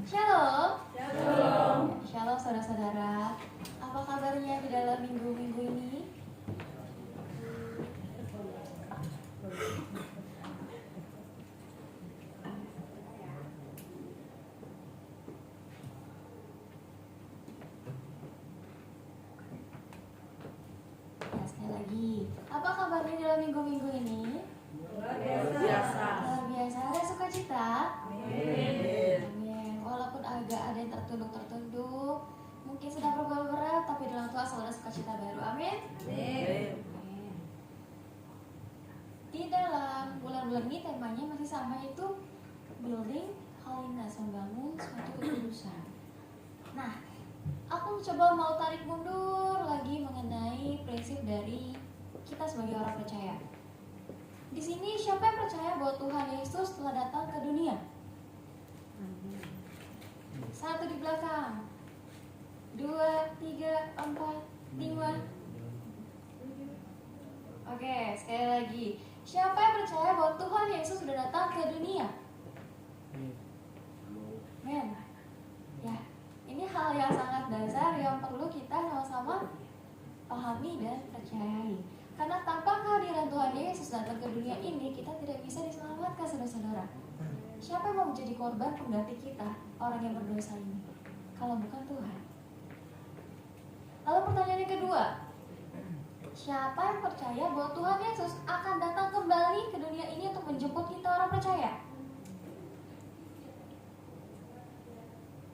Shalom. Shalom. Shalom saudara-saudara. Apa kabarnya di dalam minggu-minggu ini? Ya, sekali lagi. Apa kabarnya di dalam minggu-minggu ini? Luar biasa. Luar biasa. Ada sukacita? Amin. Amin. Walaupun agak ada yang tertunduk-tertunduk, mungkin sedang berbuat berat, tapi dalam Tuhan selalu ada sukacita baru. Amin. Amin. Amin. Di dalam bulan-bulan ini temanya masih sama, itu building holiness, membangun suatu kekudusan. Nah, aku coba mau tarik mundur lagi mengenai prinsip dari kita sebagai orang percaya. Di sini siapa yang percaya bahwa Tuhan Yesus telah datang ke dunia? Satu di belakang, 2, 3, 4, 5. Oke, sekali lagi. Siapa yang percaya bahwa Tuhan Yesus sudah datang ke dunia? Men. Ya, ini hal yang sangat dasar yang perlu kita sama-sama pahami dan percayai. Karena tanpa kehadiran Tuhan Yesus datang ke dunia ini, kita tidak bisa diselamatkan, saudara-saudara. Siapa yang mau menjadi korban pengganti kita, orang yang berdosa ini, kalau bukan Tuhan? Lalu pertanyaan yang kedua, siapa yang percaya bahwa Tuhan Yesus akan datang kembali ke dunia ini untuk menjemput kita orang percaya?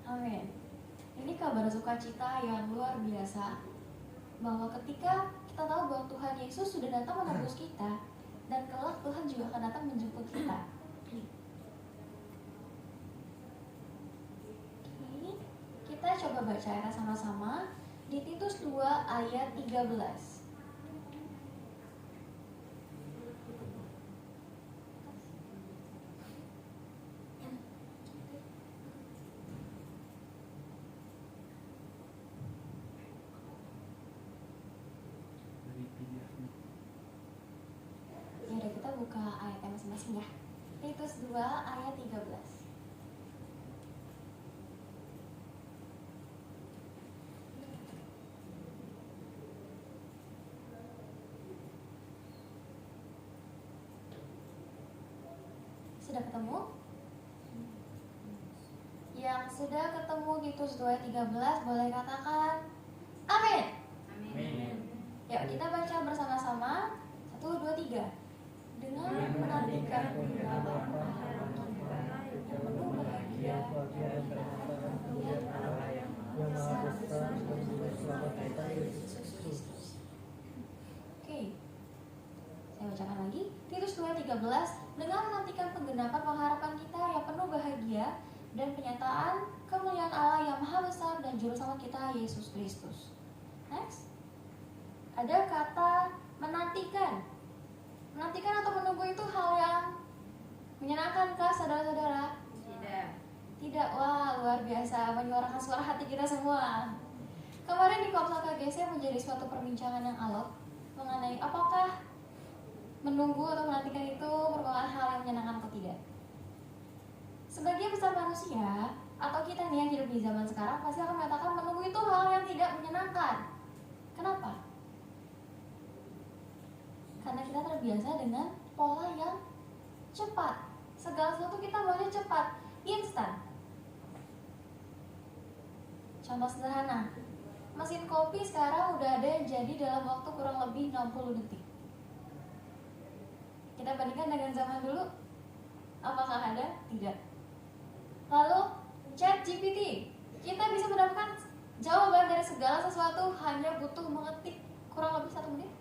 Amin. Ini kabar sukacita yang luar biasa, bahwa ketika kita tahu bahwa Tuhan Yesus sudah datang menebus kita, dan kelak Tuhan juga akan datang menjemput kita. Oke, kita coba baca ayat sama-sama di Titus 2 ayat 13. Ya udah, kita buka ayatnya masing-masing ya. Titus 2 ayat 13. Sudah ketemu? Yang sudah ketemu Titus 2 ayat 13 boleh katakan amin. Amin. Yuk kita baca bersama-sama. 1, 2, 3. Dengan menantikan penggenapan harapan kita yang penuh bahagia dan berharap melihat Allah yang Maha Besar dan Juru Selamat kita Yesus Kristus. Oke, saya bacakan lagi. Titus 2:13. Dengan menantikan penggenapan pengharapan kita yang penuh bahagia dan penyataan kemuliaan Allah yang Maha Besar dan Juru Selamat kita Yesus Kristus. Next, ada kata menantikan. Menantikan atau menunggu itu hal yang menyenangkan kah, saudara-saudara? Tidak. Tidak. Wah, luar biasa, menyuarakan suara hati kita semua. Kemarin di Komsel KGC menjadi suatu perbincangan yang alot mengenai apakah menunggu atau menantikan itu merupakan hal yang menyenangkan atau tidak. Sebagai besar manusia atau kita nih yang hidup di zaman sekarang pasti akan mengatakan menunggu itu hal yang tidak menyenangkan. Kenapa? Karena kita terbiasa dengan pola yang cepat. Segala sesuatu kita maunya cepat, instan. Contoh sederhana, mesin kopi sekarang udah ada yang jadi dalam waktu kurang lebih 60 detik. Kita bandingkan dengan zaman dulu, apakah ada? Tidak. Lalu ChatGPT, kita bisa mendapatkan jawaban dari segala sesuatu hanya butuh mengetik kurang lebih 1 menit.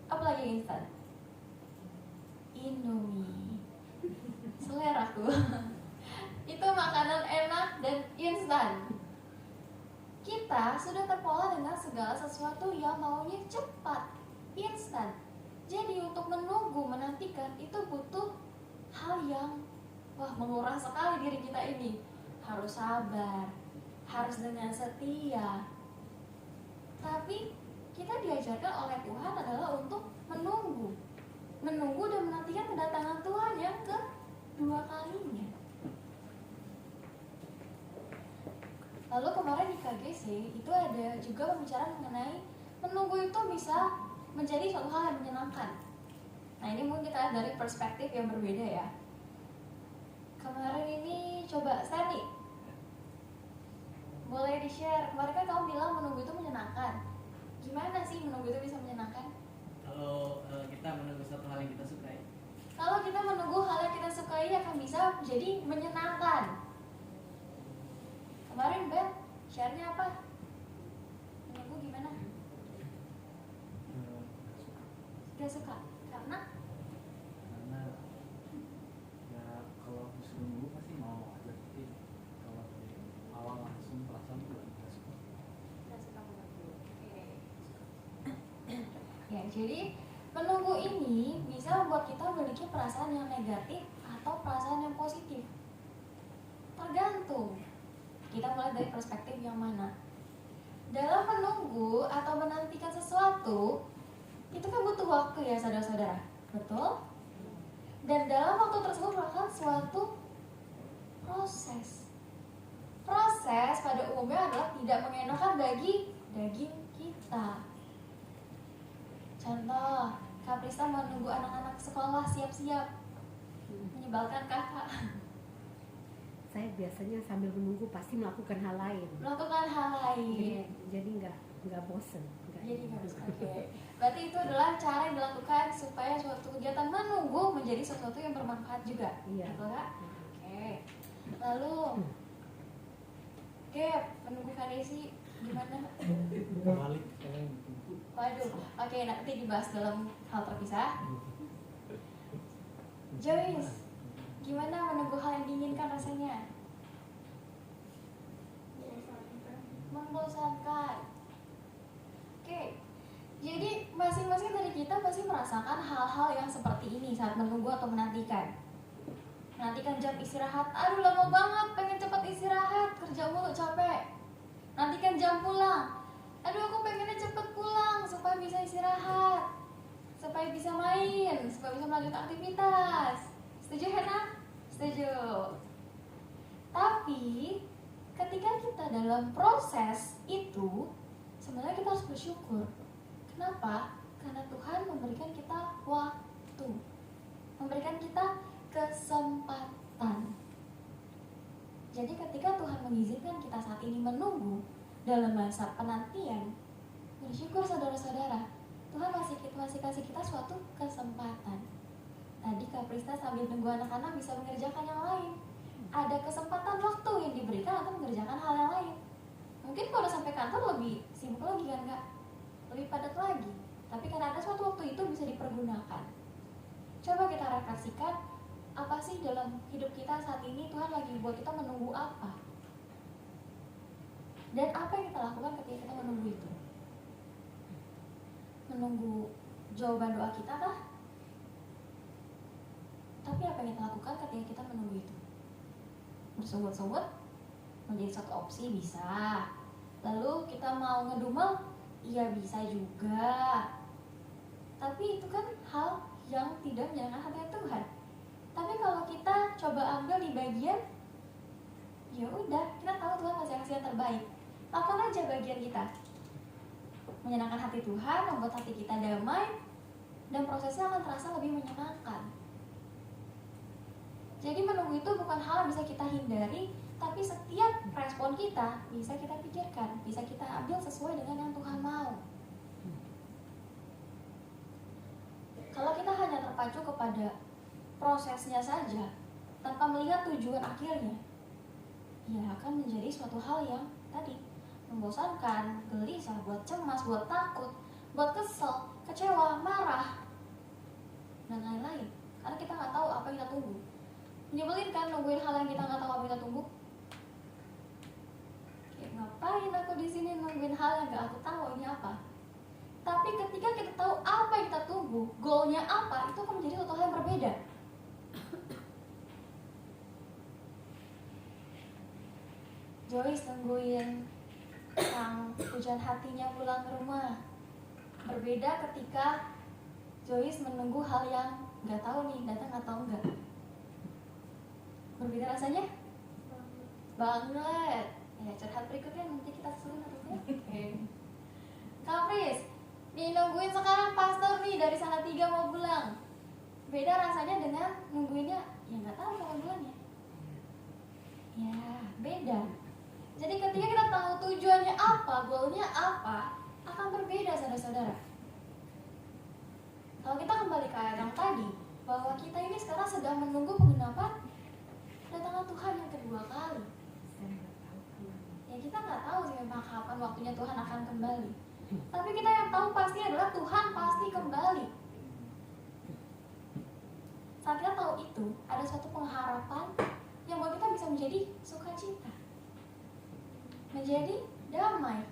Apalagi instan? Indomie, seleraku. Itu makanan enak dan instan. Kita sudah terpola dengan segala sesuatu yang maunya cepat, instan. Jadi untuk menunggu, menantikan itu butuh hal yang menguras sekali diri kita ini. Harus sabar, harus dengan setia. Tapi kita diajarkan oleh Tuhan adalah untuk menunggu dan menantikan kedatangan Tuhan yang kedua kali. Lalu kemarin di KGC itu ada juga pembicaraan mengenai menunggu itu bisa menjadi suatu hal yang menyenangkan. Nah ini mungkin kita lihat dari perspektif yang berbeda ya. Kemarin ini coba Stanley, boleh di-share, kemarin kan kamu bilang menunggu itu menyenangkan. Gimana sih menunggu itu bisa menyenangkan? Kalau kita menunggu satu hal yang kita sukai. Kalau kita menunggu hal yang kita sukai akan bisa menjadi menyenangkan. Kemarin Beth, share-nya apa? Menunggu gimana? Gak suka. Karena ya kalau disuruh nunggu pasti mau aja, tapi kalau dari awal langsung perasaan tuh nggak suka. gak suka menunggu. Oke. Ya, jadi menunggu ini bisa membuat kita memiliki perasaan yang negatif atau perasaan yang positif. Tergantung kita mulai dari perspektif yang mana. Dalam menunggu atau menantikan sesuatu, itu kan butuh waktu ya saudara-saudara, betul? Dan dalam waktu tersebut merupakan suatu proses. Proses pada umumnya adalah tidak mengenakan bagi daging kita. Contoh, Kak Prista menunggu anak-anak sekolah siap-siap. Menyebalkan kakak. Saya biasanya sambil menunggu pasti melakukan hal lain. Melakukan hal lain. Jadi nggak bosen. Jadi harus oke. Berarti itu adalah cara yang dilakukan supaya suatu kegiatan menunggu menjadi sesuatu yang bermanfaat juga. Iya. Betul Kak? Oke. Lalu menunggu Kadesi gimana? Balik sekarang ditunggu. Waduh, oke nanti dibahas dalam hal terpisah. Joyce, gimana menunggu hal yang diinginkan rasanya? Membosankan. Oke, jadi masing-masing dari kita pasti merasakan hal-hal yang seperti ini saat menunggu atau menantikan. Nantikan jam istirahat, aduh lama banget, pengen cepat istirahat, kerja mulu capek. Nantikan jam pulang, aduh aku pengennya cepet pulang supaya bisa istirahat, supaya bisa main, supaya bisa melanjutkan aktivitas. Setuju Hena? Setuju. Tapi ketika kita dalam proses itu, sebenarnya kita harus bersyukur. Kenapa? Karena Tuhan memberikan kita waktu, memberikan kita kesempatan. Jadi ketika Tuhan mengizinkan kita saat ini menunggu dalam masa penantian, bersyukur saudara-saudara, Tuhan masih kasih kita suatu kesempatan. Tadi Kak Prista sambil nunggu anak-anak bisa mengerjakan yang lain. Ada kesempatan waktu yang diberikan untuk mengerjakan hal yang lain. Mungkin kalau sampai kantor lebih sibuk lagi kan Kak? Lebih padat lagi. Tapi karena ada suatu waktu itu bisa dipergunakan. Coba kita refleksikan, apa sih dalam hidup kita saat ini Tuhan lagi buat kita menunggu apa? Dan apa yang kita lakukan ketika kita menunggu itu? Menunggu jawaban doa kita kah? Tapi apa yang kita lakukan ketika kita menunggu itu? Bersungut-sungut menjadi satu opsi bisa. Lalu kita mau ngedumel, iya bisa juga. Tapi itu kan hal yang tidak menyenangkan hati Tuhan. Tapi kalau kita coba ambil di bagian, ya udah, kita tahu Tuhan masih kasih yang terbaik. Lakukan aja bagian kita. Menyenangkan hati Tuhan, membuat hati kita damai, dan prosesnya akan terasa lebih menyenangkan. Jadi menunggu itu bukan hal yang bisa kita hindari, tapi setiap respon kita bisa kita pikirkan, bisa kita ambil sesuai dengan yang Tuhan mau. Kalau kita hanya terpacu kepada prosesnya saja, tanpa melihat tujuan akhirnya, ya akan menjadi suatu hal yang tadi membosankan, gelisah, buat cemas, buat takut, buat kesel, kecewa, marah, dan lain-lain. Karena kita nggak tahu apa yang kita tunggu. Nyebelin kan nungguin hal yang kita nggak tahu apa yang kita tunggu. Kayak ngapain aku di sini nungguin hal yang nggak aku tahu ini apa? Tapi ketika kita tahu apa yang kita tunggu, goalnya apa, itu akan menjadi suatu hal yang berbeda. Joyce nungguin sang hujan hatinya pulang ke rumah. Berbeda ketika Joyce menunggu hal yang nggak tahu nih datang atau enggak. Berbeda rasanya? Banget. Ya, curhat berikutnya nanti kita susun terus ya. Kapris, nih nungguin sekarang pastor nih dari sana 3 mau pulang. Beda rasanya dengan nungguinnya, ya nggak tahu kapan pulangnya. Ya, beda. Jadi ketika kita tahu tujuannya apa, goalnya apa, akan berbeda saudara-saudara. Kalau kita kembali ke ayat yang tadi, bahwa kita ini sekarang sedang menunggu penggenapan kedatangan Tuhan yang kedua kali. Ya kita nggak tahu sih memang kapan waktunya Tuhan akan kembali. Tapi kita yang tahu pasti adalah Tuhan pasti kembali. Saat kita tahu itu, ada suatu pengharapan yang buat kita bisa menjadi sukacita, menjadi damai.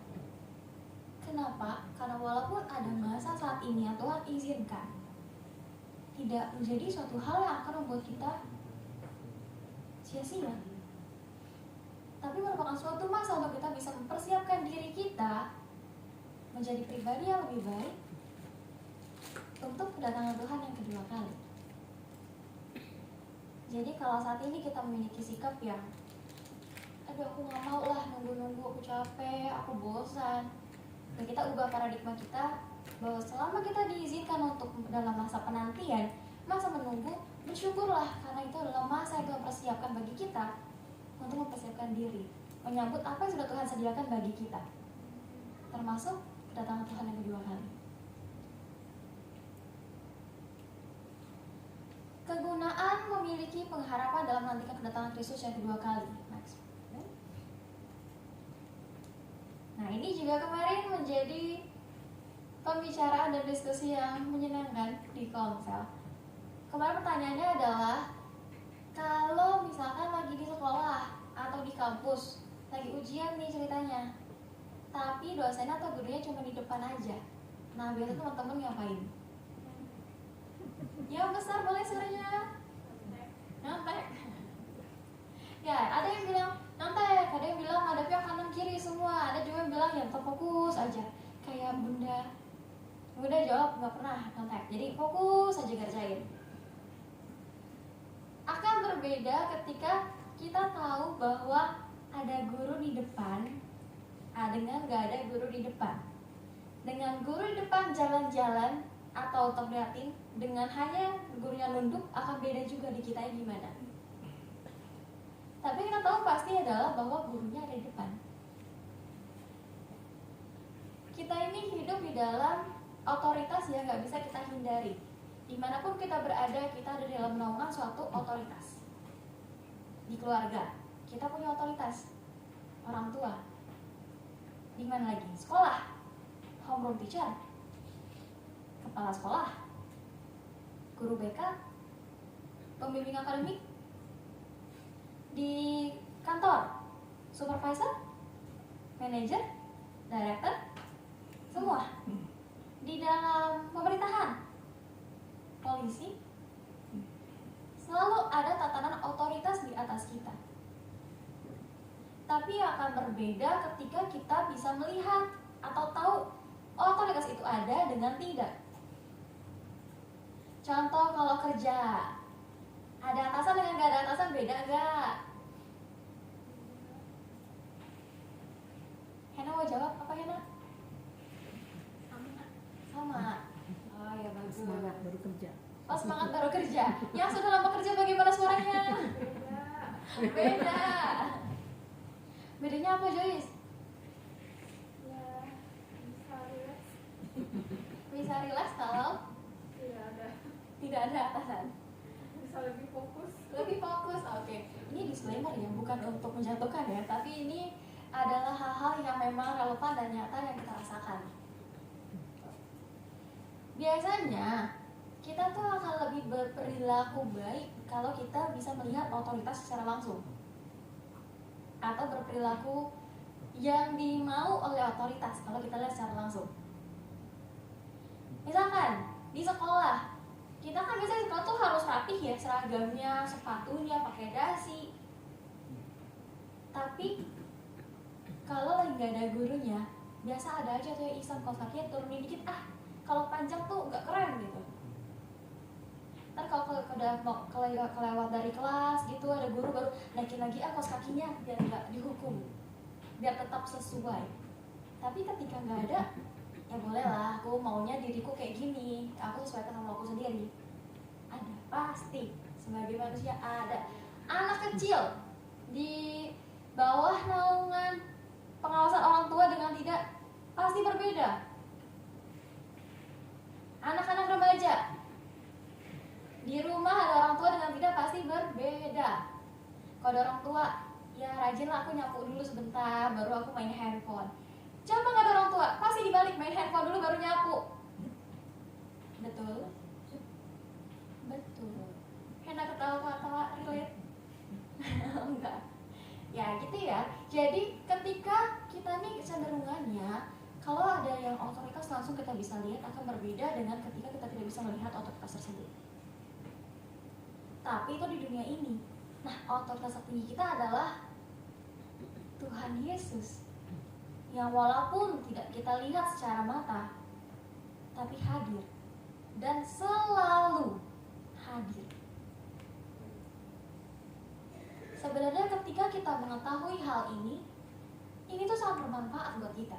Kenapa? Karena walaupun ada masa saat ini yang Tuhan izinkan, tidak menjadi suatu hal yang akan membuat kita sia-sia, tapi merupakan suatu masa untuk kita bisa mempersiapkan diri kita menjadi pribadi yang lebih baik untuk kedatangan Tuhan yang kedua kali. Jadi kalau saat ini kita memiliki sikap yang aduh aku gak mau lah nunggu-nunggu, aku capek, aku bosan, dan kita ubah paradigma kita bahwa selama kita diizinkan untuk dalam masa penantian, masa menunggu, bersyukurlah karena itu adalah masa yang Tuhan persiapkan bagi kita untuk mempersiapkan diri menyambut apa yang sudah Tuhan sediakan bagi kita, termasuk kedatangan Tuhan yang kedua kali. Kegunaan memiliki pengharapan dalam menantikan kedatangan Kristus yang kedua kali. Next. Nah, ini juga kemarin menjadi pembicaraan dan diskusi yang menyenangkan di Komsel. Kemarin pertanyaannya adalah, kalau misalkan lagi di sekolah atau di kampus, lagi ujian nih ceritanya, tapi dosen atau gurunya cuma di depan aja, nah biasanya teman-teman ngapain? Yang besar boleh suaranya? Nyontek. Ya, ada yang bilang nyontek, ada yang bilang ngadep yang kanan kiri semua, ada juga yang bilang yang terfokus aja. Kayak Bunda jawab nggak pernah nyontek, jadi fokus aja ngerjain. Akan berbeda ketika kita tahu bahwa ada guru di depan, dengan nggak ada guru di depan. Dengan guru di depan jalan-jalan atau terlihatin, dengan hanya gurunya nunduk, akan beda juga di kita gimana. Tapi kita tahu pasti adalah bahwa gurunya ada di depan. Kita ini hidup di dalam otoritas yang nggak bisa kita hindari. Dimanapun kita berada, kita ada dalam naungan suatu otoritas. Di keluarga, kita punya otoritas. Orang tua. Di mana lagi? Sekolah, homeroom teacher, kepala sekolah, guru BK, pembimbing akademik, di kantor, supervisor, manajer, director, semua. Di dalam pemerintahan, polisi, selalu ada tatanan otoritas di atas kita. Tapi akan berbeda ketika kita bisa melihat atau tahu otoritas itu ada dengan tidak. Contoh kalau kerja, ada atasan dengan gak ada atasan, beda gak? Hena mau jawab apa Hena? Sama. Oh ya bagus. Semangat baru kerja. Oh semangat baru kerja. Yang sudah lama kerja bagaimana suaranya? Beda. Bedanya apa Joyce? Ya, bisa relax. Bisa relax kalau tidak ada atasan. Bisa lebih fokus. Lebih fokus, oke. Ini disclaimer ya, bukan untuk menjatuhkan ya, tapi ini adalah hal-hal yang memang relevan dan nyata yang kita rasakan. Biasanya kita tuh akan lebih berperilaku baik kalau kita bisa melihat otoritas secara langsung, atau berperilaku yang dimau oleh otoritas kalau kita lihat secara langsung. Misalkan di sekolah, kita kan biasanya sekolah tuh harus rapih ya, seragamnya, sepatunya, pakai dasi. Tapi kalau lagi nggak ada gurunya, biasa ada aja tuh yang iseng kaos kakinya turunin dikit, kalau panjang tuh nggak keren gitu. Ntar kalau udah mau kelewat dari kelas gitu, ada guru baru naikin lagi kaos kakinya biar nggak dihukum. biar tetap sesuai. Tapi ketika nggak ada, ya bolehlah, aku maunya diriku kayak gini, aku sesuaikan sama aku sendiri. Ada, pasti sebagai manusia ada. Anak kecil di bawah naungan pengawasan orang tua dengan tidak pasti berbeda. Anak-anak remaja di rumah ada orang tua dengan tidak pasti berbeda. Kalau ada orang tua, ya rajinlah aku nyapu dulu sebentar, baru aku main handphone. Coba nggak ada orang tua, pasti dibalik, main handphone dulu baru nyapu. Betul? Betul. Enak ketawa-ketawa relate. Enggak. Ya gitu ya. Jadi ketika kita nih kecenderungannya, kalau ada yang otoritas langsung kita bisa lihat akan berbeda dengan ketika kita tidak bisa melihat otoritas tersebut. Tapi itu di dunia ini. Nah, otoritas tertinggi kita adalah Tuhan Yesus, yang walaupun tidak kita lihat secara mata, tapi hadir dan selalu hadir. Sebenarnya ketika kita mengetahui hal ini tuh sangat bermanfaat buat kita.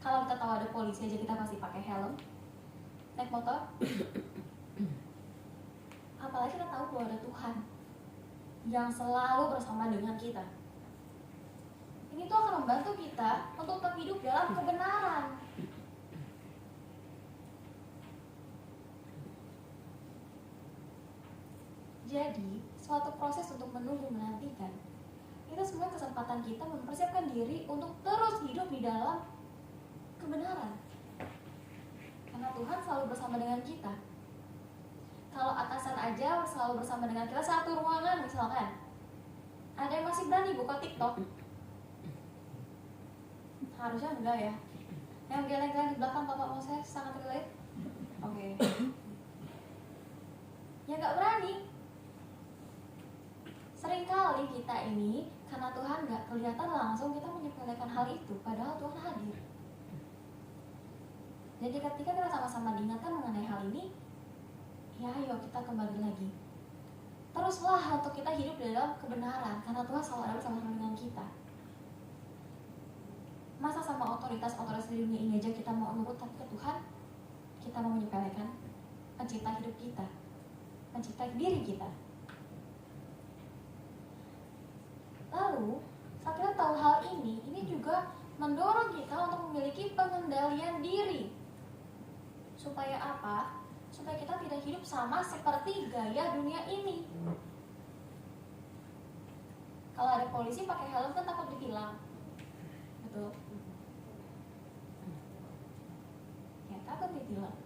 Kalau kita tahu ada polisi aja kita pasti pakai helm, naik motor. Apalagi kita tahu bahwa ada Tuhan yang selalu bersama dengan kita. Ini tuh akan membantu kita untuk tetap hidup dalam kebenaran. Jadi, suatu proses untuk menunggu menantikan, itu sebenarnya kesempatan kita mempersiapkan diri untuk terus hidup di dalam kebenaran. Karena Tuhan selalu bersama dengan kita. Kalau atasan aja selalu bersama dengan kita satu ruangan misalkan, ada yang masih berani buka TikTok? Harusnya enggak ya. Yang geleng-geleng di belakang Bapak Moses sangat relate. Oke. Ya nggak berani. Seringkali kita ini karena Tuhan nggak kelihatan langsung, kita menyepelekan hal itu, padahal Tuhan hadir. Jadi ketika kita sama-sama diingatkan mengenai hal ini, ya ayo kita kembali lagi. Teruslah untuk kita hidup dalam kebenaran, karena Tuhan selalu ada bersama-sama dengan kita. Masa sama otoritas di dunia ini aja kita mau nurut, tapi ke Tuhan kita mau menyepelekan pencipta hidup kita, pencipta diri kita. Lalu saat kita tahu hal ini juga mendorong kita untuk memiliki pengendalian diri. Supaya apa? Supaya kita tidak hidup sama seperti gaya dunia ini. Kalau ada polisi pakai helm kan takut ditilang, betul? Ya takut ditilang.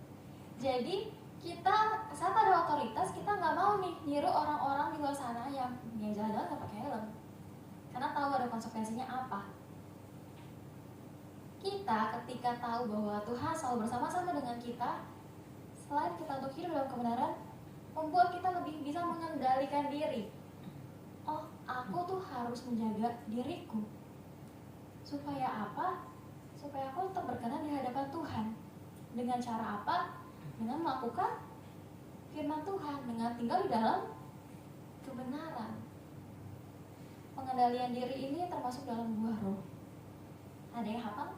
Jadi kita saat ada otoritas, kita nggak mau nih niru orang-orang di luar sana yang jalan-jalan nggak pakai helm, karena tahu ada konsekuensinya apa. Kita ketika tahu bahwa Tuhan selalu bersama-sama dengan kita, selain kita untuk hidup dalam kebenaran, membuat kita lebih bisa mengendalikan diri. Oh, aku tuh harus menjaga diriku. Supaya apa? Supaya aku tetap berkenan di hadapan Tuhan. Dengan cara apa? Dengan melakukan firman Tuhan, dengan tinggal di dalam kebenaran. Pengendalian diri ini termasuk dalam buah roh. Ada yang hafal?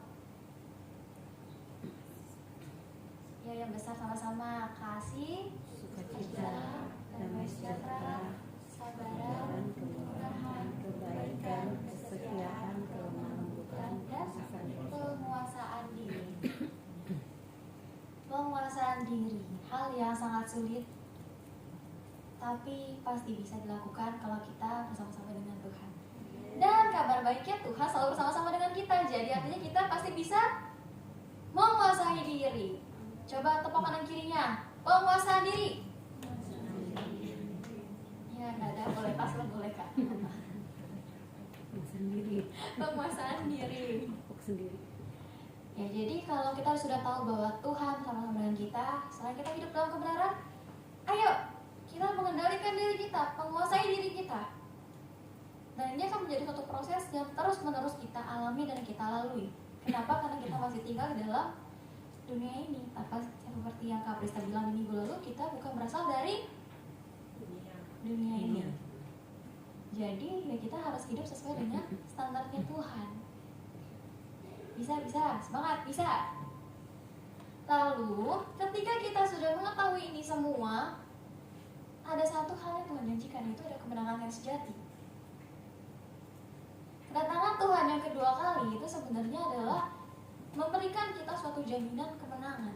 Ya, yang besar sama-sama. Kasih, sukacita, damai sejahtera, sabaran, kemurahan, kebaikan, kesetiaan, kelemah lembutan, dan penguasaan diri. Penguasaan diri, hal yang sangat sulit, tapi pasti bisa dilakukan kalau kita bersama-sama dengan Tuhan. Dan kabar baiknya Tuhan selalu bersama-sama dengan kita. Jadi artinya kita pasti bisa menguasai diri. Coba tepuk kanan kirinya. Penguasaan diri. Ya nggak ada, boleh pas lah, boleh kak. sendiri, Penguasaan diri. sendiri. Ya, jadi kalau kita sudah tahu bahwa Tuhan sama-sama dengan kita, selain kita hidup dalam kebenaran, ayo kita mengendalikan diri kita, menguasai diri kita. Dan ini akan menjadi suatu proses yang terus-menerus kita alami dan kita lalui. Kenapa? Karena kita masih tinggal di dalam dunia ini. Apa seperti yang Kak Prista bilang di minggu lalu, kita bukan berasal dari dunia ini. Jadi ya kita harus hidup sesuai dengan standarnya Tuhan. Bisa, semangat, bisa. Lalu ketika kita sudah mengetahui ini semua, ada satu hal yang Tuhan janjikan, itu ada kemenangan yang sejati. Kedatangan Tuhan yang kedua kali itu sebenarnya adalah memberikan kita suatu jaminan kemenangan.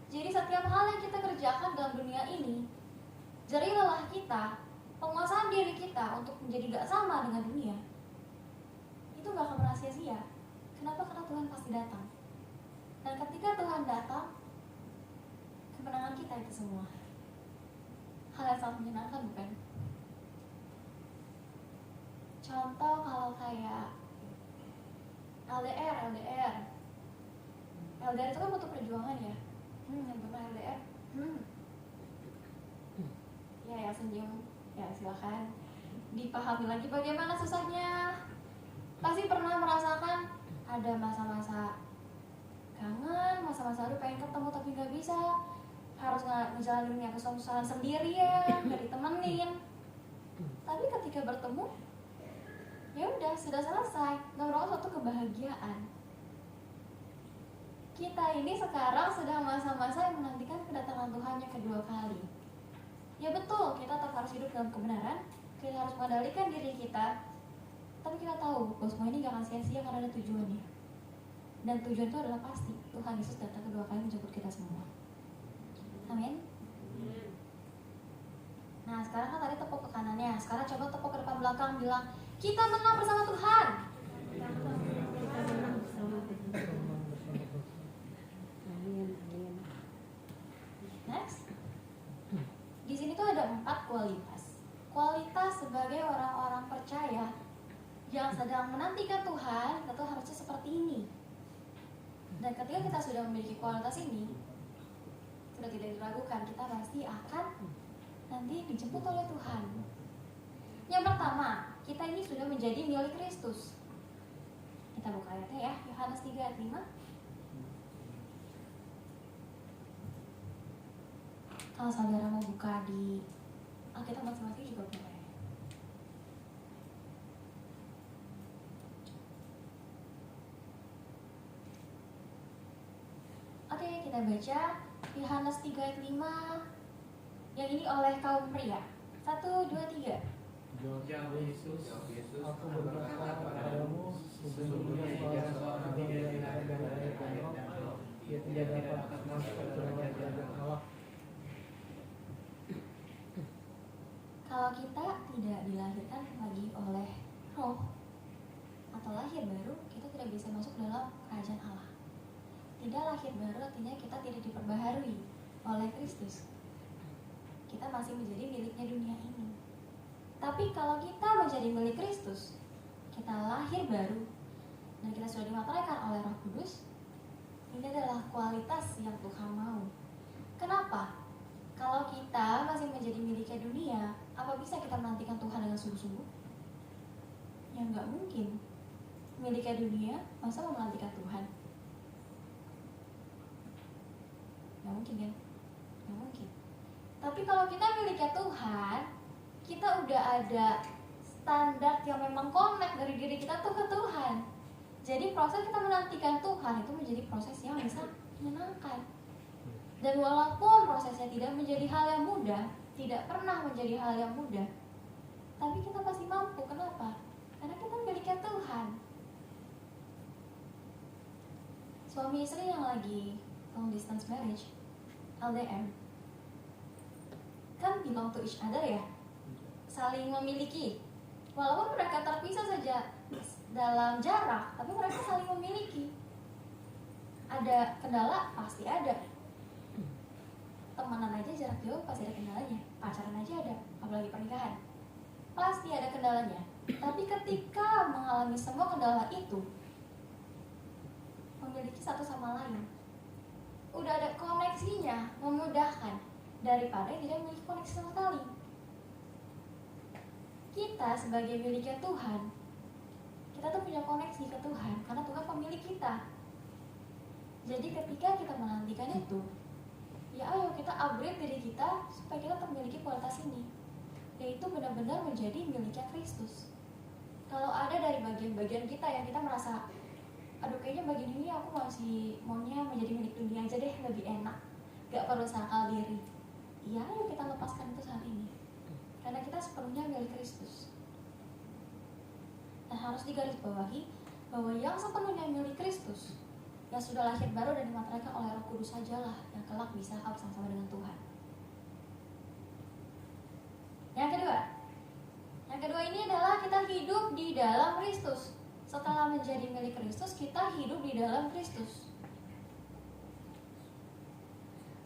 Jadi setiap hal yang kita kerjakan dalam dunia ini, jerih lelah kita, penguasaan diri kita untuk menjadi gak sama dengan dunia, itu gak akan pernah sia-sia. Kenapa? Karena Tuhan pasti datang. Dan ketika Tuhan datang, kemenangan kita itu semua. Hal yang sangat menyenangkan, bukan? Contoh kalau kayak LDR itu kan butuh perjuangan ya. Yang pernah LDR ya senyum, ya silakan dipahami lagi bagaimana susahnya. Pasti pernah merasakan ada masa-masa kangen, masa-masa aduh pengen ketemu tapi nggak bisa, harus ngejalanin kesusahan sendirian, nggak ditemenin. Tapi ketika bertemu, ya udah sudah selesai, nggak merupakan suatu kebahagiaan. Kita ini sekarang sedang masa-masa yang menantikan kedatangan Tuhan yang kedua kali. Ya betul, kita tetap harus hidup dalam kebenaran, kita harus mengendalikan diri kita, tapi kita tahu bahwa semua ini gak akan sia-sia karena ada tujuannya. Dan tujuan itu adalah pasti, Tuhan Yesus datang kedua kali menjemput kita semua. Amin. Nah sekarang kan tadi tepuk ke kanannya, sekarang coba tepuk ke depan belakang, bilang kita menang bersama Tuhan. Kita menang bersama Tuhan. Amin. Next. Di sini tuh ada 4 kualitas. Kualitas sebagai orang-orang percaya yang sedang menantikan Tuhan, itu harusnya seperti ini. Dan ketika kita sudah memiliki kualitas ini, sudah tidak diragukan, kita pasti akan nanti dijemput oleh Tuhan. Yang pertama, kita ini sudah menjadi milik Kristus. Kita buka ayatnya ya, Yohanes 3 ayat 5. Kalau saudara mau buka di Alkitab masing-masing juga boleh. Oke, kita baca Yohanes 3 ayat 5. Yang ini oleh kaum pria. 1, 2, 3. Jawab Yesus, Aku berkata kepadamu, sesungguhnya seorang yang tidak dari Allah, ia tidak dapat masuk ke dalam kerajaan Allah. Kalau kita tidak dilahirkan lagi oleh roh atau lahir baru, kita tidak bisa masuk dalam kerajaan Allah. Tidak lahir baru artinya kita tidak diperbaharui oleh Kristus. Kita masih menjadi miliknya dunia ini. Tapi kalau kita menjadi milik Kristus, kita lahir baru dan kita sudah dimateraikan oleh Roh Kudus, ini adalah kualitas yang Tuhan mau. Kenapa? Kalau kita masih menjadi miliknya dunia, apa bisa kita menantikan Tuhan dengan sungguh-sungguh? Ya nggak mungkin. Miliknya dunia, masa mau menantikan Tuhan? Nggak mungkin kan? Nggak mungkin. Tapi kalau kita miliknya Tuhan, kita udah ada standar yang memang connect dari diri kita tuh ke Tuhan. Jadi proses kita menantikan Tuhan itu menjadi proses yang bisa menyenangkan. Dan walaupun prosesnya tidak menjadi hal yang mudah, tidak pernah menjadi hal yang mudah, tapi kita pasti mampu. Kenapa? Karena kita miliknya Tuhan. Suami istri yang lagi long distance marriage, LDM, kan belong to each other ya, saling memiliki. Walaupun mereka terpisah saja dalam jarak, tapi mereka saling memiliki. Ada kendala? Pasti ada. Temenan aja jarak jauh pasti ada kendalanya. Pacaran aja ada, apalagi pernikahan. Pasti ada kendalanya. Tapi ketika mengalami semua kendala itu, memiliki satu sama lain, udah ada koneksinya, memudahkan daripada tidak memiliki koneksi sama sekali. Kita sebagai miliknya Tuhan, kita tuh punya koneksi ke Tuhan karena Tuhan pemilik kita. Jadi ketika kita menantikan itu, ya ayo kita upgrade diri kita supaya kita memiliki kualitas ini. yaitu benar-benar menjadi miliknya Kristus. Kalau ada dari bagian-bagian kita yang kita merasa, aduh kayaknya bagian ini aku masih maunya menjadi milik dunia aja deh, lebih enak, gak perlu sakal diri, ya ayo kita lepaskan itu saat ini, karena kita sepenuhnya milik Kristus. Nah, harus digarisbawahi bahwa yang sepenuhnya milik Kristus, yang sudah lahir baru dan dimateraikan oleh Roh Kudus sajalah yang kelak bisa bersama-sama dengan Tuhan. Yang kedua ini adalah kita hidup di dalam Kristus. Setelah menjadi milik Kristus, kita hidup di dalam Kristus.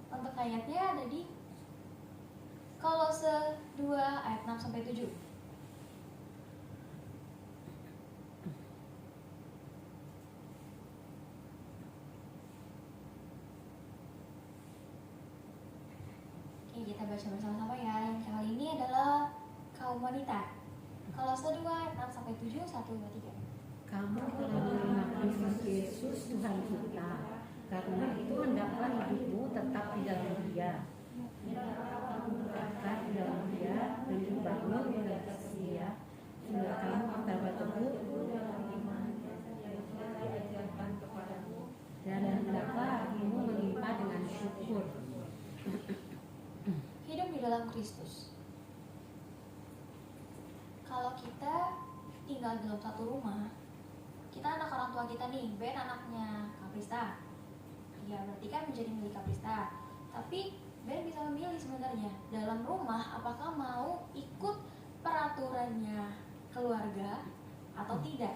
Untuk ayatnya ada di Kolose 2 ayat 6-7. Oke, kita baca bersama-sama ya. Yang kali ini adalah kaum wanita. Kolose 2 ayat 6-7, 1, 2, 3. Kamu telah menerima Kristus Yesus Tuhan kita. Karena itu hendaklah hidupmu tetap di dalam Dia. Tetap di dalam Dia dan dibangun oleh Dia, sehingga kamu dapat teguh dan hendaklah hatimu melimpah dengan syukur. Hidup di dalam Kristus. Kalau kita tinggal dalam satu rumah, kita anak orang tua kita nih, Ben anaknya Kaprista, ya berarti kan menjadi milik Kaprista. Tapi Ben bisa memilih sebenarnya dalam rumah apakah mau ikut peraturannya keluarga atau tidak,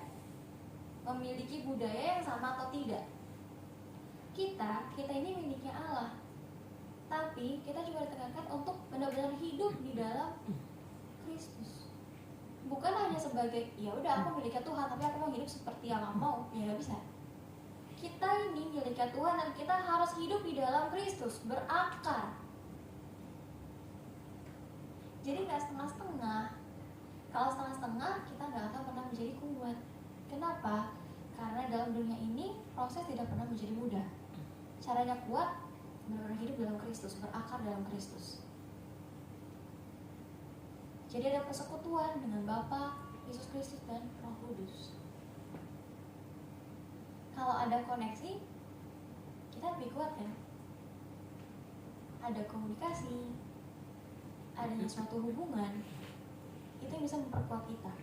memiliki budaya yang sama atau tidak. Kita ini miliknya Allah, tapi kita juga ditekankan untuk benar-benar hidup di dalam Kristus. Bukan hanya sebagai, ya udah aku miliknya Tuhan, tapi aku mau hidup seperti yang aku mau, ya nggak bisa. Kita ini miliknya Tuhan dan kita harus hidup di dalam Kristus, berakar. Jadi nggak setengah-setengah. Kalau setengah-setengah, kita nggak akan pernah menjadi kuat. Kenapa? Karena dalam dunia ini proses tidak pernah menjadi mudah. Caranya kuat, benar-benar hidup dalam Kristus, berakar dalam Kristus. Jadi ada persekutuan dengan Bapa, Yesus Kristus dan Roh Kudus. Kalau ada koneksi, kita lebih kuat kan? Ada komunikasi, adanya suatu hubungan, itu yang bisa memperkuat kita.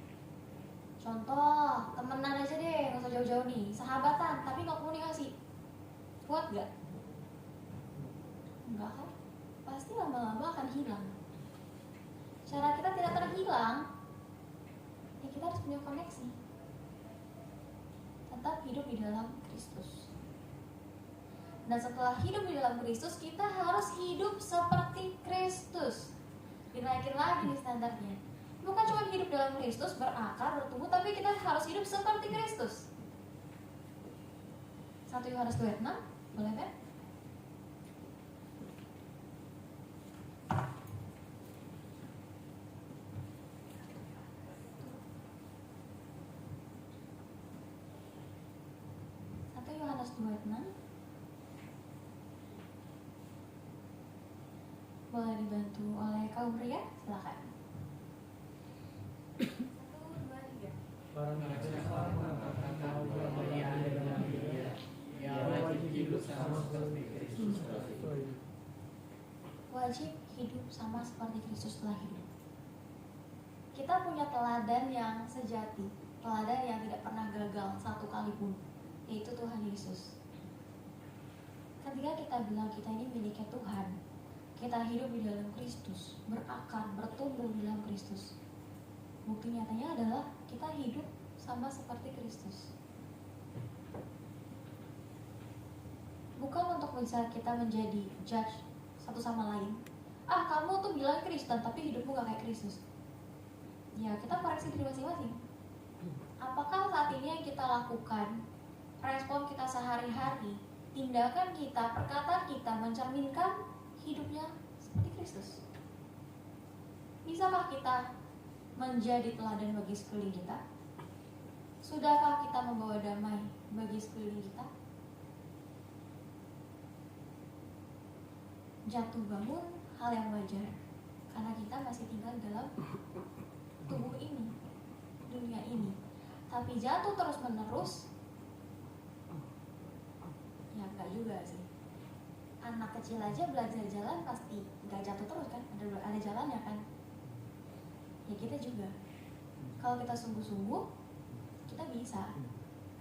Contoh, temenan aja deh, nggak usah jauh-jauh nih, sahabatan tapi nggak komunikasi, kuat gak? Enggak kan? Pasti lama-lama akan hilang. Cara kita tidak terhilang, ya kita harus punya koneksi. Tetap hidup di dalam Kristus. Dan setelah hidup di dalam Kristus, kita harus hidup seperti Kristus. Dinaikin lagi nih standarnya. Bukan cuma hidup dalam Kristus, berakar, bertumbuh, tapi kita harus hidup seperti Kristus. 1 Yohanes 2 ayat 6, boleh kan? Yohanes 2 ayat 6. Boleh dibantu oleh kaum pria? Silakan. 1, 2, 3. Barang siapa mengatakan bahwa dia ada dalam Dia, ia wajib hidup sama seperti Kristus telah hidup. Wajib hidup sama seperti Kristus telah hidup. Kita punya teladan yang sejati, teladan yang tidak pernah gagal satu kali pun, yaitu Tuhan Yesus. Ketika kita bilang kita ini miliknya Tuhan, kita hidup di dalam Kristus, berakar, bertumbuh di dalam Kristus. Bukti nyatanya adalah kita hidup sama seperti Kristus. Bukan untuk bisa kita menjadi judge satu sama lain. Ah, kamu tuh bilang Kristen tapi hidupmu gak kayak Kristus. Ya, kita koreksi diri masing-masing. Apakah saat ini yang kita lakukan, respon kita sehari-hari, tindakan kita, perkataan kita mencerminkan hidupnya seperti Kristus? Bisakah kita menjadi teladan bagi sekeliling kita? Sudahkah kita membawa damai bagi sekeliling kita? Jatuh bangun hal yang wajar. karena kita masih tinggal dalam tubuh ini, dunia ini. Tapi jatuh terus menerus, ya enggak juga sih. Anak kecil aja belajar jalan pasti enggak jatuh terus kan, ada jalannya kan. Ya kita juga, kalau kita sungguh-sungguh, kita bisa.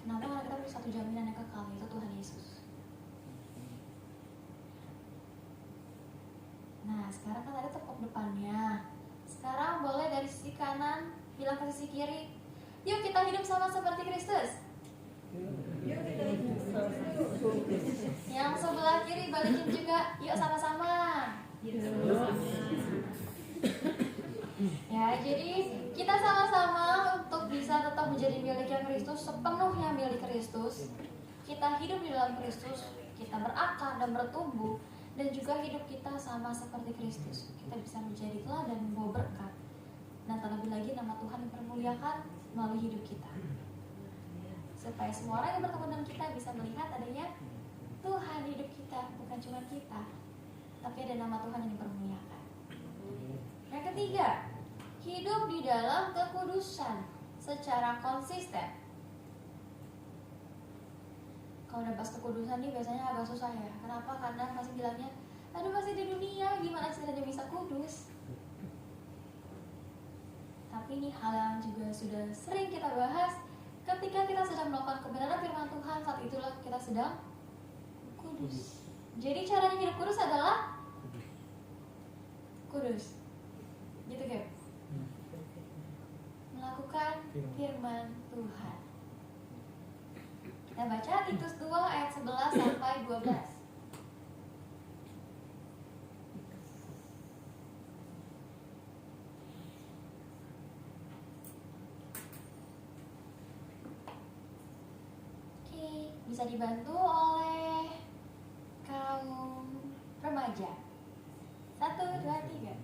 Kenapa? Karena kita punya satu jaminan yang kekal, yaitu Tuhan Yesus. Nah, sekarang kan ada tepuk depannya. Sekarang boleh dari sisi kanan bilang ke sisi kiri, yuk kita hidup sama seperti Kristus. Yang sebelah kiri balikin juga, yuk sama-sama. Ya, jadi kita sama-sama untuk bisa tetap menjadi miliknya Kristus, sepenuhnya milik Kristus. Kita hidup di dalam Kristus, kita berakar dan bertumbuh, dan juga hidup kita sama seperti Kristus. Kita bisa menjadi teladan dan membawa berkat. Dan terlebih lagi nama Tuhan dipermuliakan melalui hidup kita. Supaya semua orang yang bertemu dengan kita bisa melihat adanya Tuhan di hidup kita, bukan cuma kita, tapi ada nama Tuhan yang dipermuliakan. Yang ketiga, hidup di dalam kekudusan secara konsisten. Kalau udah bahas kekudusan nih biasanya agak susah ya. Kenapa? Karena masih bilangnya, aduh masih di dunia, gimana caranya bisa kudus? Tapi ini hal yang juga sudah sering kita bahas. Ketika kita sedang melakukan kebenaran firman Tuhan, saat itulah kita sedang kudus. Jadi caranya hidup kudus adalah kudus. Gitu Gap? Melakukan firman Tuhan. Kita baca Titus 2 ayat 11 sampai 12. Oke, bisa dibantu oleh kaum remaja. 1, 2, 3.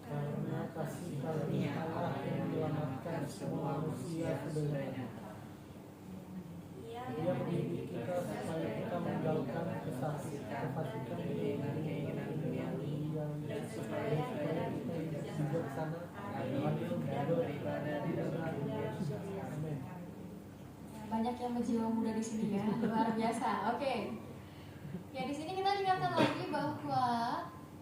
Karena kasih karunia Allah yang menyelamatkan semua manusia sudah nyata. Dia mendidik kita supaya kita meninggalkan kefasikan keinginan duniawi dan supaya kita hidup bijaksana, adil, beribadah di dalam dunia. Amin. Banyak yang berjiwa muda di sini ya, luar biasa. Oke. Ya di sini kita ingatkan lagi bahwa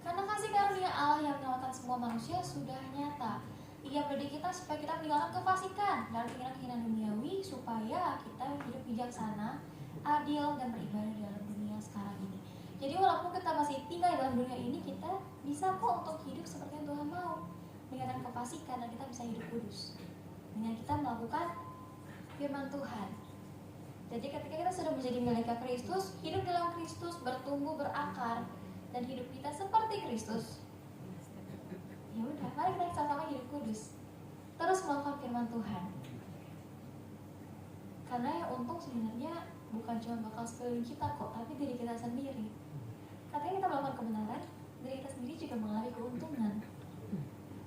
karena kasih karunia Allah yang menyelamatkan semua manusia sudah nyata. Ia mendidik kita supaya kita meninggalkan kefasikan dan keinginan duniawi supaya kita hidup bijaksana, adil, dan beribadah di dalam dunia sekarang ini. Jadi walaupun kita masih tinggal di dalam dunia ini, kita bisa kok untuk hidup seperti yang Tuhan mau, meninggalkan kefasikan dan kita bisa hidup kudus dengan kita melakukan firman Tuhan. Jadi ketika kita sudah menjadi milik Kristus, hidup dalam Kristus, bertumbuh, berakar, dan hidup kita seperti Kristus, ya udah, mari kita sama-sama hidup kudus, terus melakukan firman Tuhan. Karena yang untung sebenarnya bukan cuma bakal sekeliling kita kok, tapi diri kita sendiri. Ketika kita melakukan kebenaran, diri kita sendiri juga mengalami keuntungan.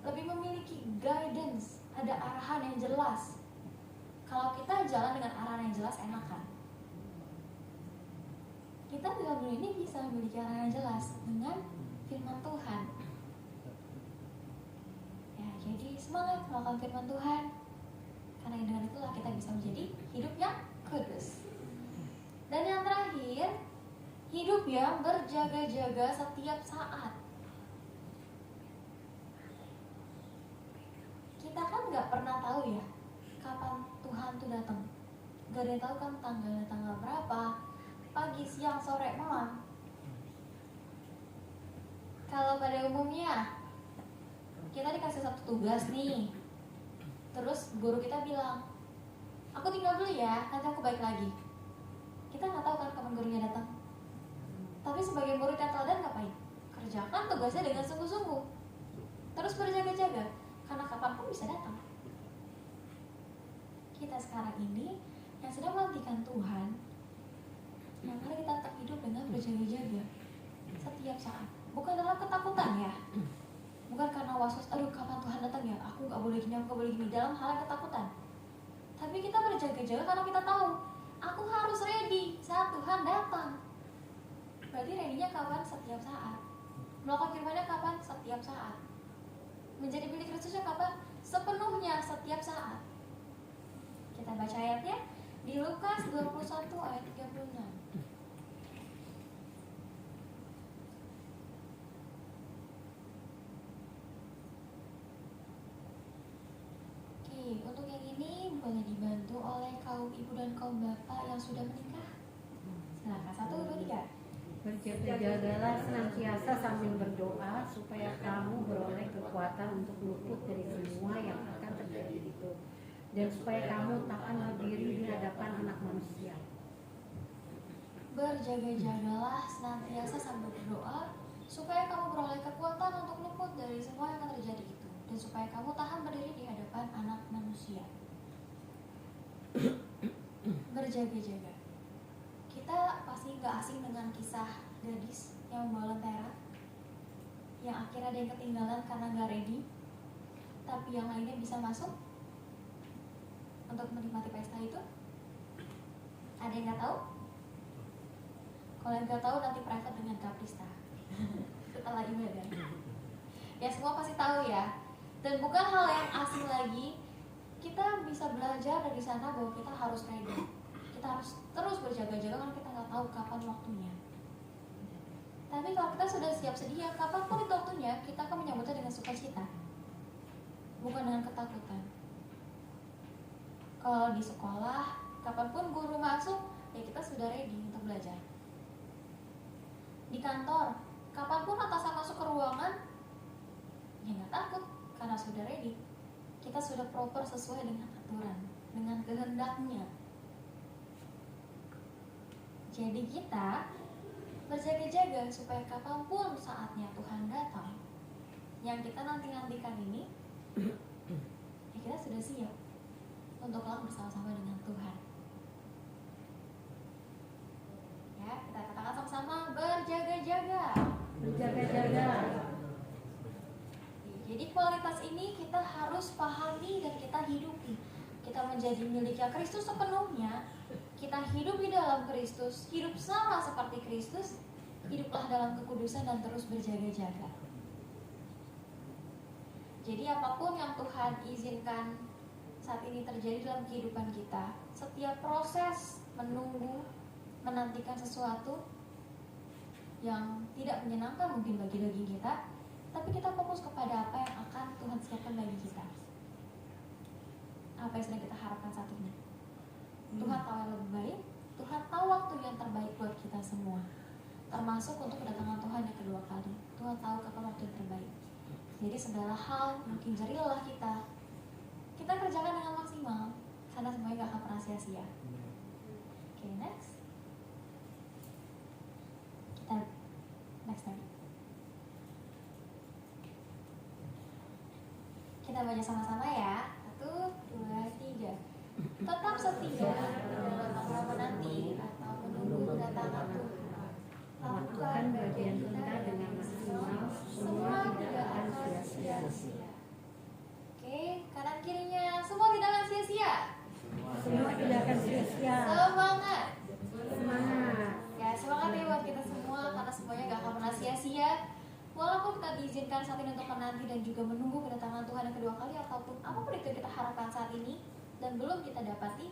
Lebih memiliki guidance, ada arahan yang jelas. Kalau kita jalan dengan arahan yang jelas, enak kan? Kita di dalam dunia ini bisa memiliki arahan yang jelas dengan firman Tuhan. Ya, jadi semangat melakukan firman Tuhan. Karena dengan itulah kita bisa menjadi hidup yang kudus. Dan yang terakhir, hidup yang berjaga-jaga setiap saat. Kita kan gak pernah tahu ya kapan Tuhan tuh datang. Gak ada yang tahu kan tanggal berapa, pagi, siang, sore, malam. Kalau pada umumnya kita dikasih satu tugas nih, terus guru kita bilang, aku tinggal dulu ya, nanti aku balik lagi. Kita nggak tahu kan kapan gurunya datang. Tapi sebagai murid yang teladan ngapain? Kerjakan tugasnya dengan sungguh-sungguh, terus berjaga-jaga, karena kapanpun bisa datang. Kita sekarang ini yang sedang menantikan Tuhan, yang mari kita tetap hidup dengan berjaga-jaga setiap saat. Bukan dalam ketakutan ya, bukan karena was-was, aduh kapan Tuhan datang ya, aku gak boleh gini, aku gak boleh gini, dalam hal yang ketakutan. Tapi kita berjaga-jaga karena kita tahu aku harus ready saat Tuhan datang. Berarti ready-nya kapan? Setiap saat. Melakukan firman-Nya kapan? Setiap saat. Menjadi milik Kristusnya kapan? Sepenuhnya, setiap saat. Kita baca ayatnya di Lukas 21 ayat 36. Untuk yang ini boleh dibantu oleh kaum ibu dan kaum bapak yang sudah menikah. Silakan, 1, 2, 3. Berjaga-jagalah senantiasa sambil berdoa supaya kamu beroleh kekuatan untuk luput dari semua yang akan terjadi itu, dan supaya kamu takkan berdiri di hadapan Anak Manusia. Berjaga-jagalah senantiasa sambil berdoa supaya kamu beroleh kekuatan untuk luput dari semua yang akan terjadi itu, dan supaya kamu tahan berdiri di hadapan Anak Manusia. Berjaga-jaga. Kita pasti gak asing dengan kisah gadis yang membawa lentera, yang akhirnya ada yang ketinggalan karena gak ready, tapi yang lainnya bisa masuk untuk menikmati pesta itu. Ada yang gak tahu? Kalau yang gak tahu nanti private dengan Kaprista setelah ibadah. Ya semua pasti tahu ya. Dan bukan hal yang asing lagi. Kita bisa belajar dari sana bahwa kita harus ready. Kita harus terus berjaga-jaga karena kita nggak tahu kapan waktunya. Tapi kalau kita sudah siap sedia, kapanpun itu waktunya, kita akan menyambutnya dengan sukacita, bukan dengan ketakutan. Kalau di sekolah, kapanpun guru masuk, ya kita sudah ready untuk belajar. Di kantor, kapanpun atasan masuk ke ruangan, ya nggak takut karena sudah ready. Kita sudah proper sesuai dengan aturan, dengan kehendaknya. Jadi kita berjaga-jaga supaya kapanpun saatnya Tuhan datang, yang kita nanti-nantikan ini, ya kita sudah siap untuk kelak bersama-sama dengan Tuhan. Ya, kita katakan sama-sama, berjaga-jaga. Berjaga-jaga. Jadi kualitas ini kita harus pahami dan kita hidupi. Kita menjadi miliknya Kristus sepenuhnya. Kita hidup di dalam Kristus, hidup sama seperti Kristus, hiduplah dalam kekudusan dan terus berjaga-jaga. Jadi apapun yang Tuhan izinkan saat ini terjadi dalam kehidupan kita, setiap proses menunggu, menantikan sesuatu yang tidak menyenangkan mungkin bagi daging kita, tapi kita fokus kepada apa yang akan Tuhan siapkan bagi kita. Apa yang sedang kita harapkan saat ini. Tuhan tahu yang lebih baik, Tuhan tahu waktu yang terbaik buat kita semua, termasuk untuk kedatangan Tuhan yang kedua kali. Tuhan tahu kapan waktu yang terbaik. Jadi segala hal, mungkin jerih lelah kita kerjakan dengan maksimal, karena semuanya gak akan pernah sia-sia. Oke, next. Kita next time. Kita baca sama-sama ya. 1, 2, 3. Tetap setia dalam masa menanti atau menunggu kedatangan Tuhan. Lakukan bagian kita dengan maksimal, semua tidak akan sia-sia. Oke, kanan kirinya semua tidak akan sia-sia. Semua tidak akan sia-sia. Semangat. Semangat. Ya, semangat ya buat kita semua karena semuanya gak akan pernah sia-sia. Walaupun kita diizinkan saat ini untuk menanti dan juga menunggu kedatangan Tuhan yang kedua kali, ataupun apapun itu kita harapkan saat ini dan belum kita dapati,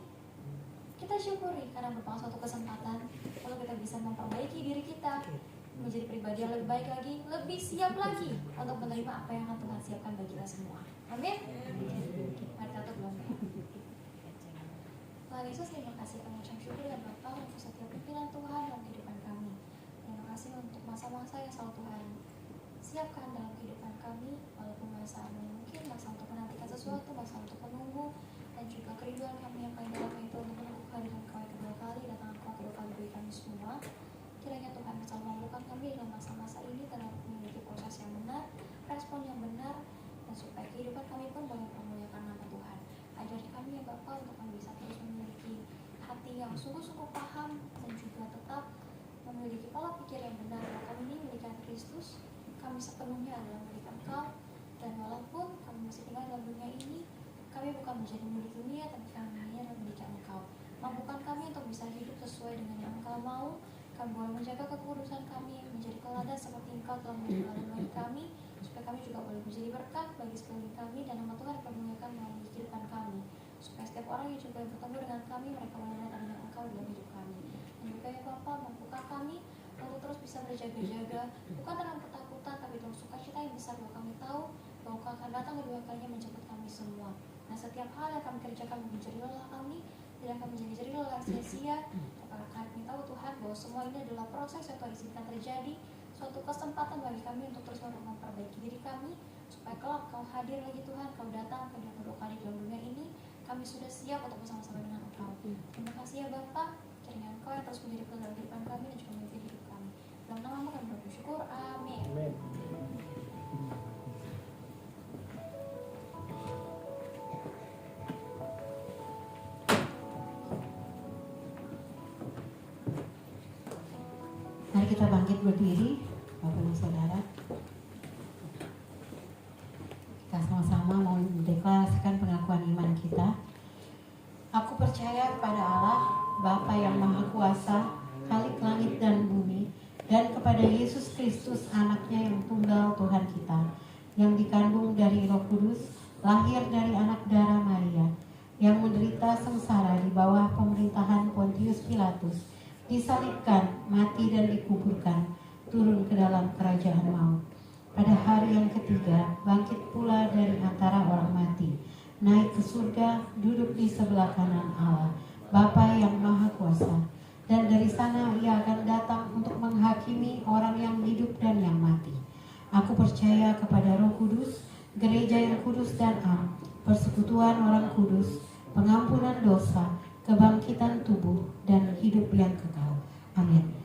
kita syukuri karena merupakan suatu kesempatan kalau kita bisa memperbaiki diri kita menjadi pribadi yang lebih baik lagi, lebih siap lagi untuk menerima apa yang akan Tuhan siapkan bagi kita semua. Amin. Mari kita tutup doa. Tuhan Yesus, terima kasih kami ucap syukur dan Bapa untuk setiap pimpinan Tuhan dalam kehidupan kami. Terima kasih untuk masa-masa yang selalu Tuhan siapkan dalam kehidupan kami, walaupun masa mungkin masa untuk menantikan sesuatu, masa untuk menunggu, dan juga kerinduan kami yang paling dalam itu untuk menunggu kehadiran Kau yang kedua kali, datangan Kau kedua kali bagi kami semua. Kiranya Tuhan bisa memampukan kami dalam masa-masa ini dalam memiliki proses yang benar, respon yang benar, dan supaya kehidupan kami pun banyak memuliakan nama Tuhan. Ajari kami ya Bapa untuk kami bisa terus memiliki hati yang sungguh-sungguh paham dan juga tetap memiliki pola pikir yang benar. Kami ini milik Kristus, kami sepenuhnya adalah milik Engkau, dan walaupun kami masih tinggal dalam dunia ini, kami bukan menjadi milik dunia, tapi kami adalah milik Engkau. Mampukan kami untuk bisa hidup sesuai dengan yang Engkau mau, Kami boleh menjaga kekudusan kami, menjadi teladan seperti Engkau telah menjadi teladan bagi kami, supaya kami juga boleh menjadi berkat bagi sekeliling kami dan nama Tuhan dipermuliakan melalui kehidupan kami. Supaya setiap orang yang juga bertemu dengan kami, mereka boleh lihat adanya Engkau dalam hidup kami. Dan juga ya Bapa, mampukan kami untuk terus bisa berjaga-jaga, bukan dalam ketakutan, tapi dalam sukacita yang besar bahwa kami tahu bahwa Engkau akan datang kedua kalinya menjemput kami semua. Nah, setiap hal yang kami kerjakan menjadi lelah kami, tidak akan menjadi lelah sia-sia. Apakah kami tahu Tuhan bahwa semua ini adalah proses yang Tuhan izinkan terjadi, suatu kesempatan bagi kami untuk terus memperbaiki diri kami, supaya kelak Kau hadir lagi Tuhan, Kau datang kedua kali dalam dunia ini, kami sudah siap untuk bersama-sama dengan Engkau. Terima kasih ya Bapa, kiranya Engkau yang terus menjadi penerang kehidupan kami dan juga memimpin hidup kami. Dalam nama-Mu kami bersyukur, amin. Amin. Mari kita bangkit berdiri, Bapak dan Saudara. Kita sama-sama mau mendeklarasikan pengakuan iman kita. Aku percaya kepada Allah, Bapa yang Maha Kuasa, Khalik langit dan bumi, dan kepada Yesus Kristus, anaknya yang tunggal Tuhan kita, yang dikandung dari Roh Kudus, lahir dari anak darah Maria, yang menderita sengsara di bawah pemerintahan Pontius Pilatus, disalibkan, mati dan dikuburkan, turun ke dalam kerajaan maut. Pada hari yang ketiga, bangkit pula dari antara orang mati, naik ke surga, duduk di sebelah kanan Allah, Bapa yang Maha Kuasa. Dan dari sana Ia akan datang untuk menghakimi orang yang hidup dan yang mati. Aku percaya kepada Roh Kudus, gereja yang kudus dan am, persekutuan orang kudus, pengampunan dosa, kebangkitan tubuh, dan hidup yang kekal. Amin.